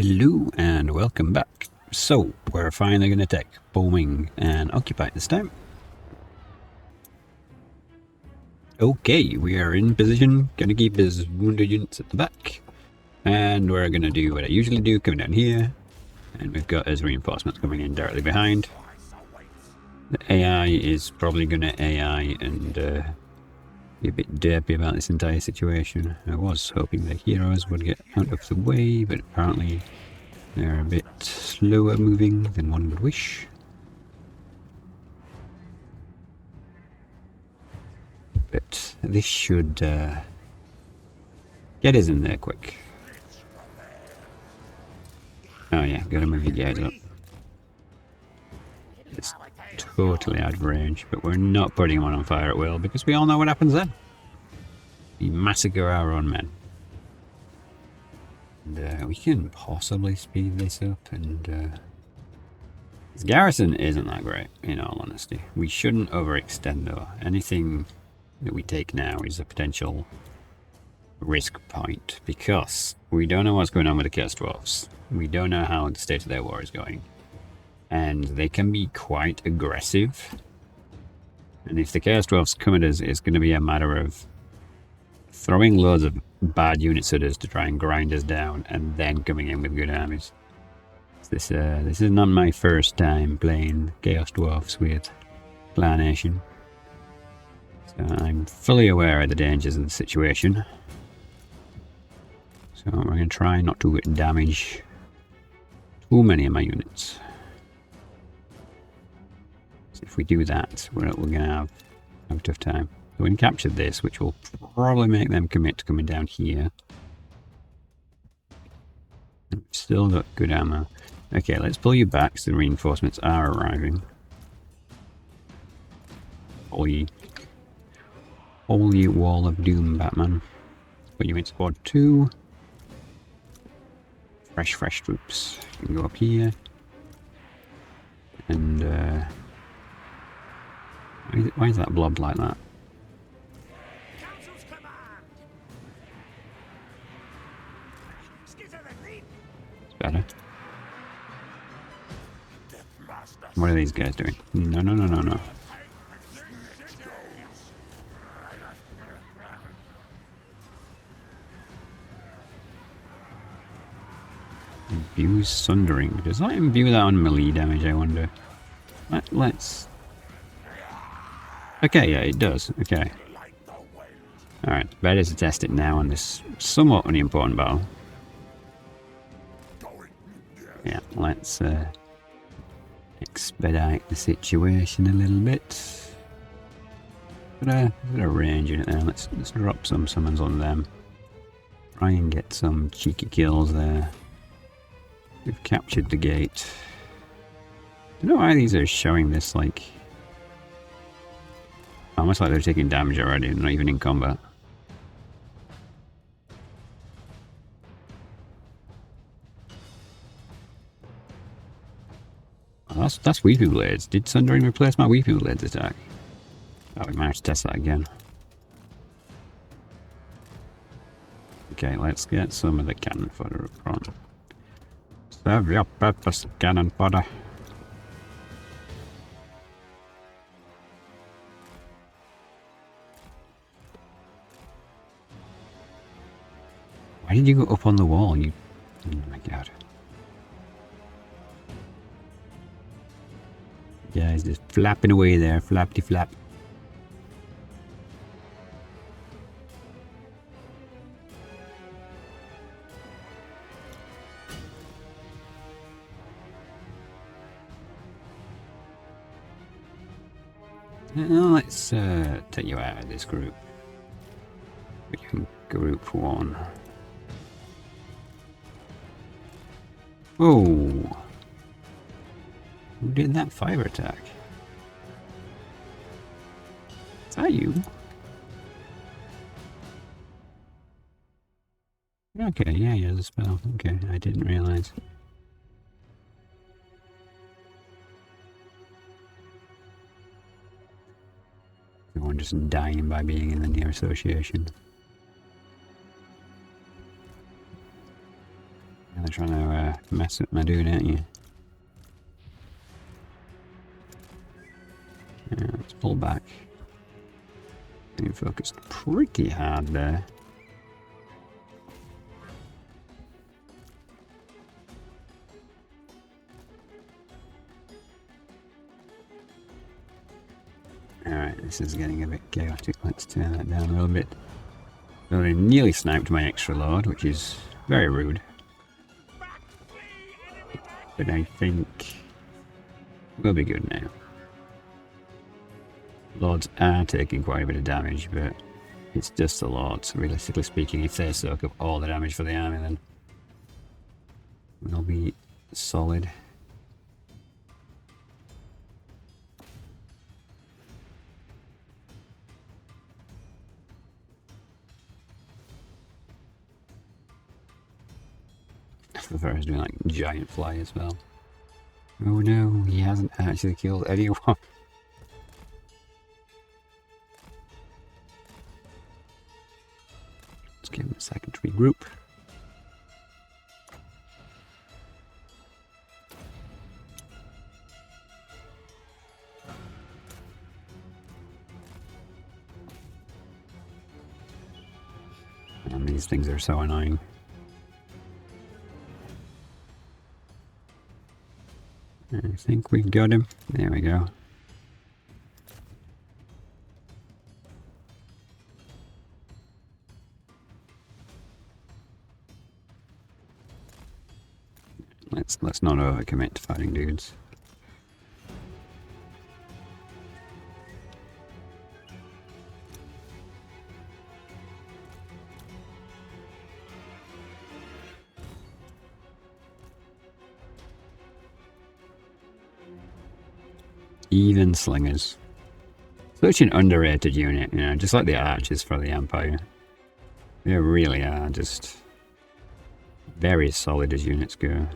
Hello and welcome back. So, we're finally going to take bombing and occupy this time. Okay, we are in position, going to keep his wounded units at the back. And we're going to do what I usually do, coming down here. And we've got his reinforcements coming in directly behind. The AI is probably going to AI and be a bit derpy about this entire situation. I was hoping the heroes would get out of the way, but apparently they're a bit slower moving than one would wish. But this should get us in there quick. Oh yeah, gotta move your guys up. It's totally out of range, but we're not putting one on fire at will because we all know what happens then. We massacre our own men. And we can possibly speed this up, and this garrison isn't that great, in all honesty. We shouldn't overextend though. Anything that we take now is a potential risk point, because we don't know what's going on with the Chaos Dwarfs. We don't know how the state of their war is going. And they can be quite aggressive. And if the Chaos Dwarfs come at us, it's going to be a matter of throwing loads of bad units at us to try and grind us down, and then coming in with good armies. This is not my first time playing Chaos Dwarfs with Clan Eshin. So I'm fully aware of the dangers of the situation. So we're going to try not to damage too many of my units. So if we do that, we're going to have a tough time. So we can capture this, which will probably make them commit to coming down here. Still got good ammo. Okay, let's pull you back so the reinforcements are arriving. Holy wall of doom, Batman. Put you in squad 2. Fresh troops. You can go up here. And why is that blobbed like that? It's better. What are these guys doing? No. Imbues Sundering. Does that imbue that on melee damage, I wonder? Let's... Okay, yeah, it does. Okay. Alright, better to test it now on this somewhat unimportant battle. Yeah, let's expedite the situation a little bit. Put a range in it there. Let's drop some summons on them. Try and get some cheeky kills there. We've captured the gate. I don't know why these are showing this like... Almost like they're taking damage already, not even in combat. Oh, that's Weeping Blades. Did Sundering replace my Weeping Blades attack? Oh, we managed to test that again. Okay, let's get some of the cannon fodder up front. Serve your purpose, cannon fodder. Why did you go up on the wall? You... Oh my god. Guys, just flapping away there, flappity flap. Let's take you out of this group. But you can group 1. Oh! Who did that fire attack? Is that you? Okay, yeah, he has a spell. Okay, I didn't realize. Everyone just dying by being in the near association. They're trying to mess up my dude, aren't you? Yeah, let's pull back. Being focused pretty hard there. Alright, this is getting a bit chaotic. Let's turn that down a little bit. So they nearly sniped my extra lord, which is very rude. But I think we'll be good now. Lords are taking quite a bit of damage, but it's just the lords. Realistically speaking, if they soak up all the damage for the army, then we'll be solid. The first doing like giant fly as well. Oh no, he hasn't actually killed anyone. Let's give him a second to regroup. And these things are so annoying. I think we've got him. There we go. Let's not overcommit to fighting dudes. Even slingers. Such an underrated unit, you know, just like the archers for the Empire. They really are just very solid as units go.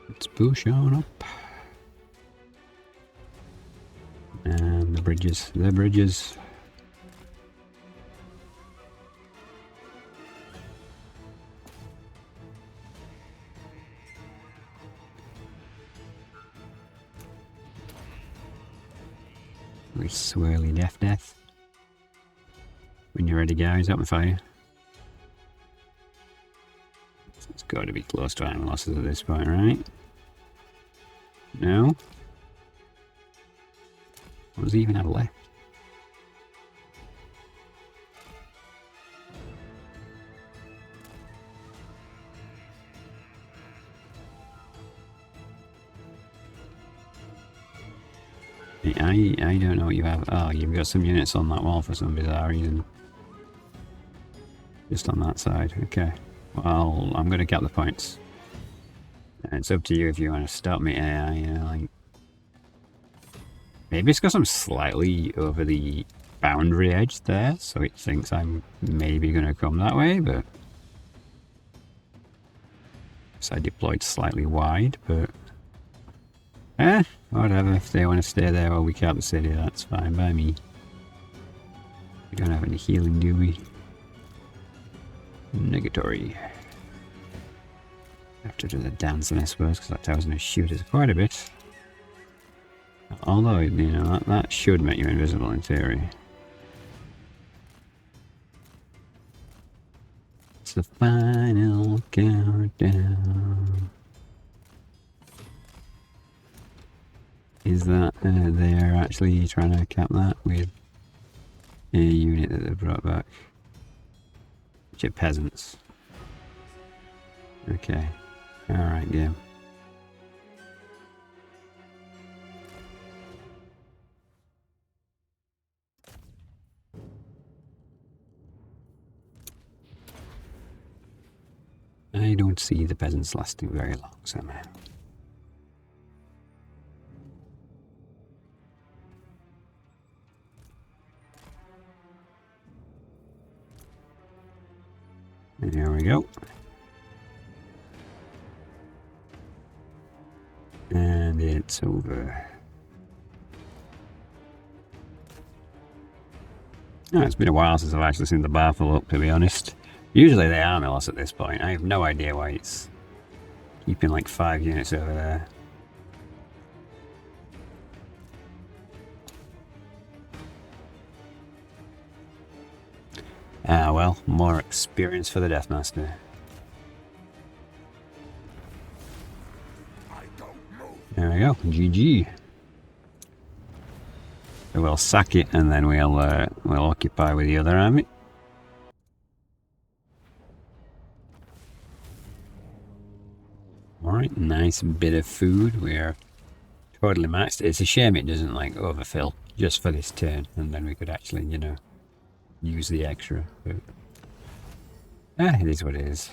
Let's push on up. And the bridges, We swirly death. When you're ready, guys, open fire. It's got to be close to armor losses at this point, right? No? What does he even have left? I don't know what you have. Oh, you've got some units on that wall for some bizarre reason. Just on that side. Okay. Well, I'm going to cap the points. It's up to you if you want to stop me AI, you know, like... Maybe it's because I'm slightly over the boundary edge there, so it thinks I'm maybe going to come that way, but... So I deployed slightly wide, but... Whatever, if they want to stay there while we cap the city, that's fine by me. We don't have any healing, do we? Negatory. Have to do the dancing, I suppose, because that tower's going to shoot us quite a bit. Although, you know, that should make you invisible in theory. It's the final countdown. Is that they're actually trying to cap that with a unit that they brought back? Which are peasants. Okay. Alright, game. I don't see the peasants lasting very long somehow. There we go. And it's over. Oh, it's been a while since I've actually seen the bar full up, to be honest. Usually they are Milos at this point. I have no idea why it's keeping like 5 units over there. Ah, well, more experience for the Deathmaster. There we go, GG. So we'll sack it and then we'll occupy with the other army. Alright, nice bit of food. We are totally maxed. It's a shame it doesn't like overfill just for this turn, and then we could actually, you know, use the extra. But it is what it is.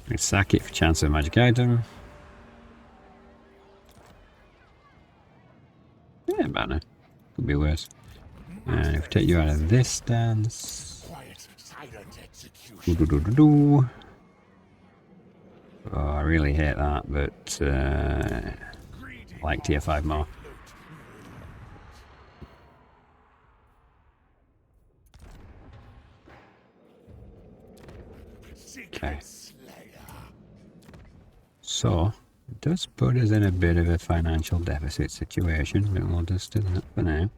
We sack it for chance of a magic item. Yeah, banner. Could be worse. And if we take you out of this stance. Oh, I really hate that, but I like tier 5 more. Okay. So, it does put us in a bit of a financial deficit situation, but we'll just do that for now.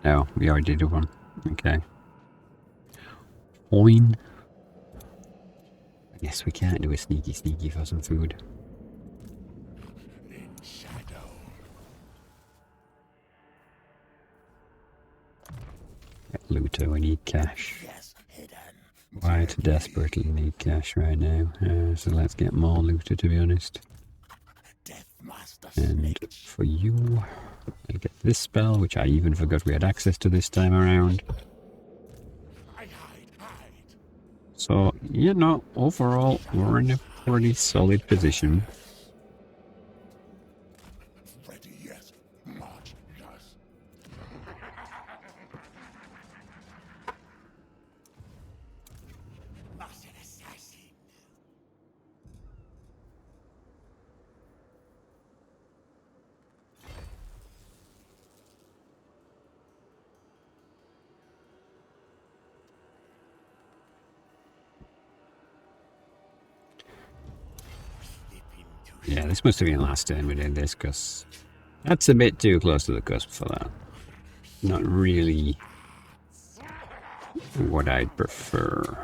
No, we already did one. Okay. Fine. I guess we can't do a sneaky for some food. Looter, we need cash. Quite desperately need cash right now. So let's get more looter, to be honest. And for you, I'll get this spell, which I even forgot we had access to this time around. So, you know, overall, we're in a pretty solid position. Yeah, this must have been last turn we did this, because that's a bit too close to the cusp for that. Not really what I'd prefer.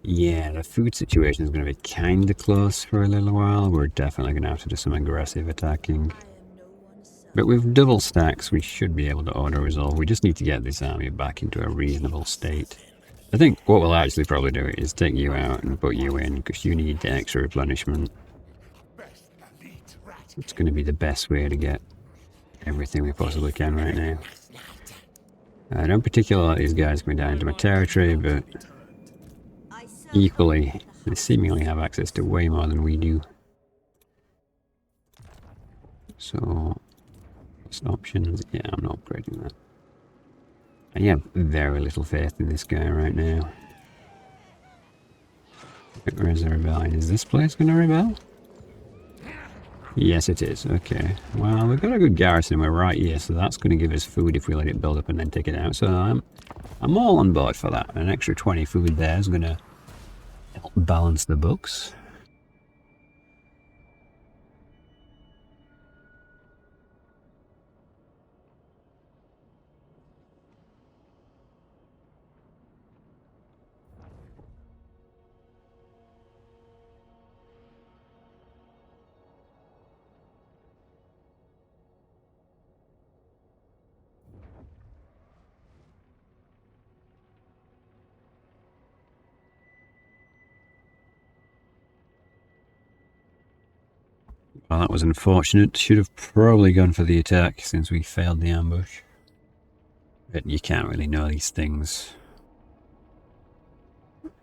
Yeah, the food situation is going to be kind of close for a little while. We're definitely going to have to do some aggressive attacking. But with double stacks, we should be able to auto-resolve. We just need to get this army back into a reasonable state. I think what we'll actually probably do is take you out and put you in, because you need the extra replenishment. It's going to be the best way to get everything we possibly can right now. I don't particularly like these guys coming down into my territory, but equally, they seemingly have access to way more than we do. So, what's the options? Yeah, I'm not upgrading that. I have very little faith in this guy right now. Where is the rebellion? Is this place going to rebel? Yes, it is. Okay. Well, we've got a good garrison. We're right here, so that's going to give us food if we let it build up and then take it out. So I'm all on board for that. An extra 20 food there is going to help balance the books. Well, that was unfortunate. Should have probably gone for the attack since we failed the ambush. But you can't really know these things.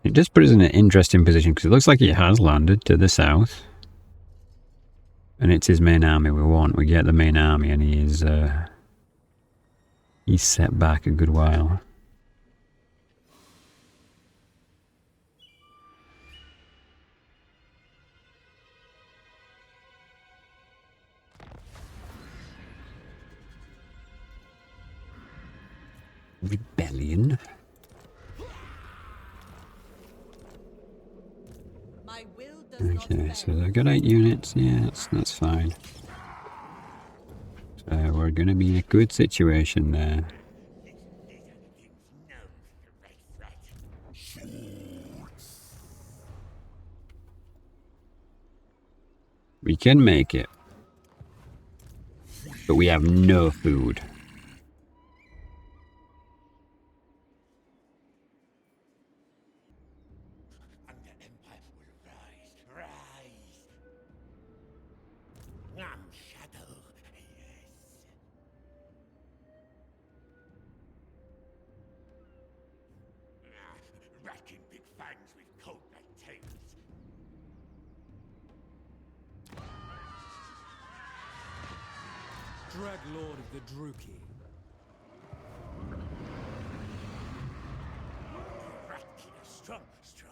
It does put us in an interesting position because it looks like it has landed to the south. And it's his main army we want. We get the main army and he is he's set back a good while. Rebellion. Okay, so they've got 8 units. Yeah, that's fine. So we're going to be in a good situation there. We can make it. But we have no food. Drag Lord of the Druki. Strong, strong.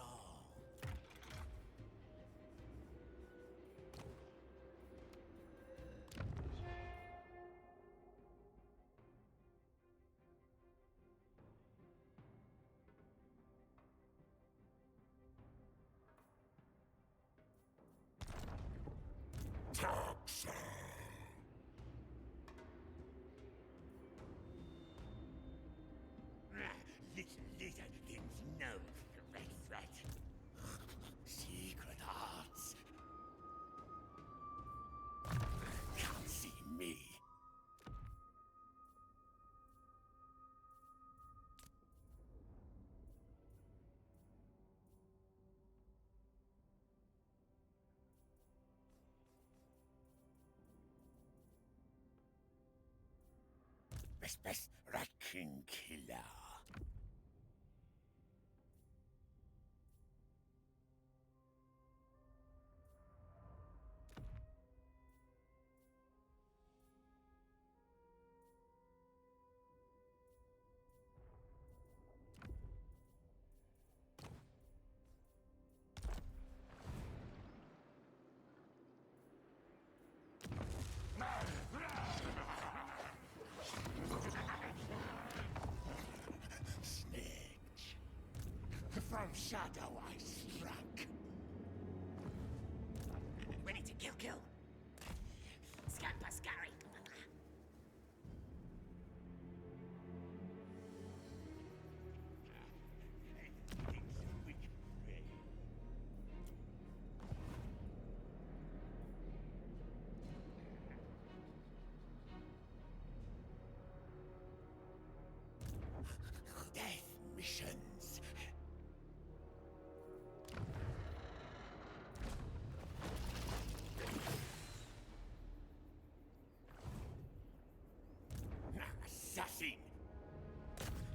Little things know the red threat. Secret arts. Can't see me. Best rat king killer. From shadow I struck. Ready to kill. Scary. Death missions. Assassin!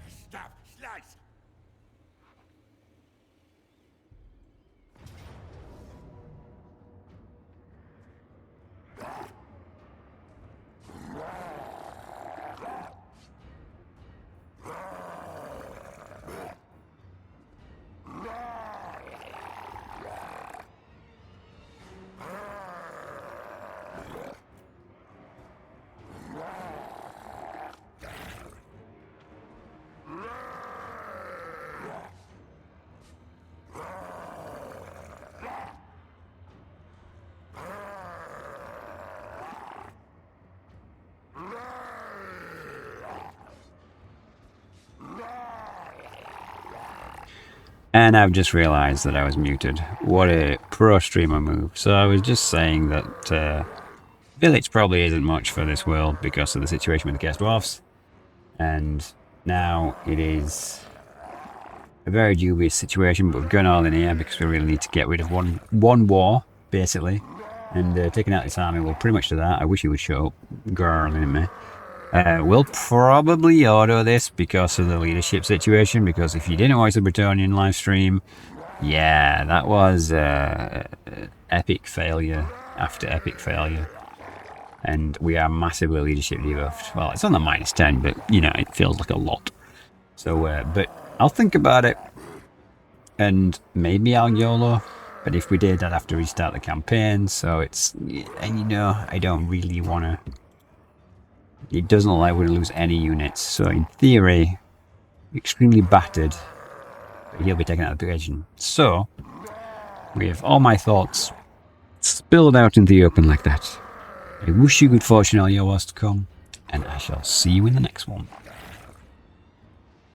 Stab! Slice! And I've just realized that I was muted. What a pro streamer move. So I was just saying that village probably isn't much for this world because of the situation with the Chaos Dwarfs. And now it is a very dubious situation, but we've gone all in here because we really need to get rid of one war, basically. And taking out this army will pretty much do that. I wish he would show up. Garling me. We'll probably auto this because of the leadership situation, because if you didn't watch the Bretonian live stream, yeah, that was epic failure after epic failure. And we are massively leadership debuffed. Well, it's on the -10, but, you know, it feels like a lot. So, but I'll think about it. And maybe I'll YOLO. But if we did, I'd have to restart the campaign. So it's, and you know, I don't really want to. It doesn't look like we're going to lose any units. So in theory, extremely battered. But he'll be taken out of the equation. So, we have all my thoughts spilled out into the open like that. I wish you good fortune all your wars to come. And I shall see you in the next one.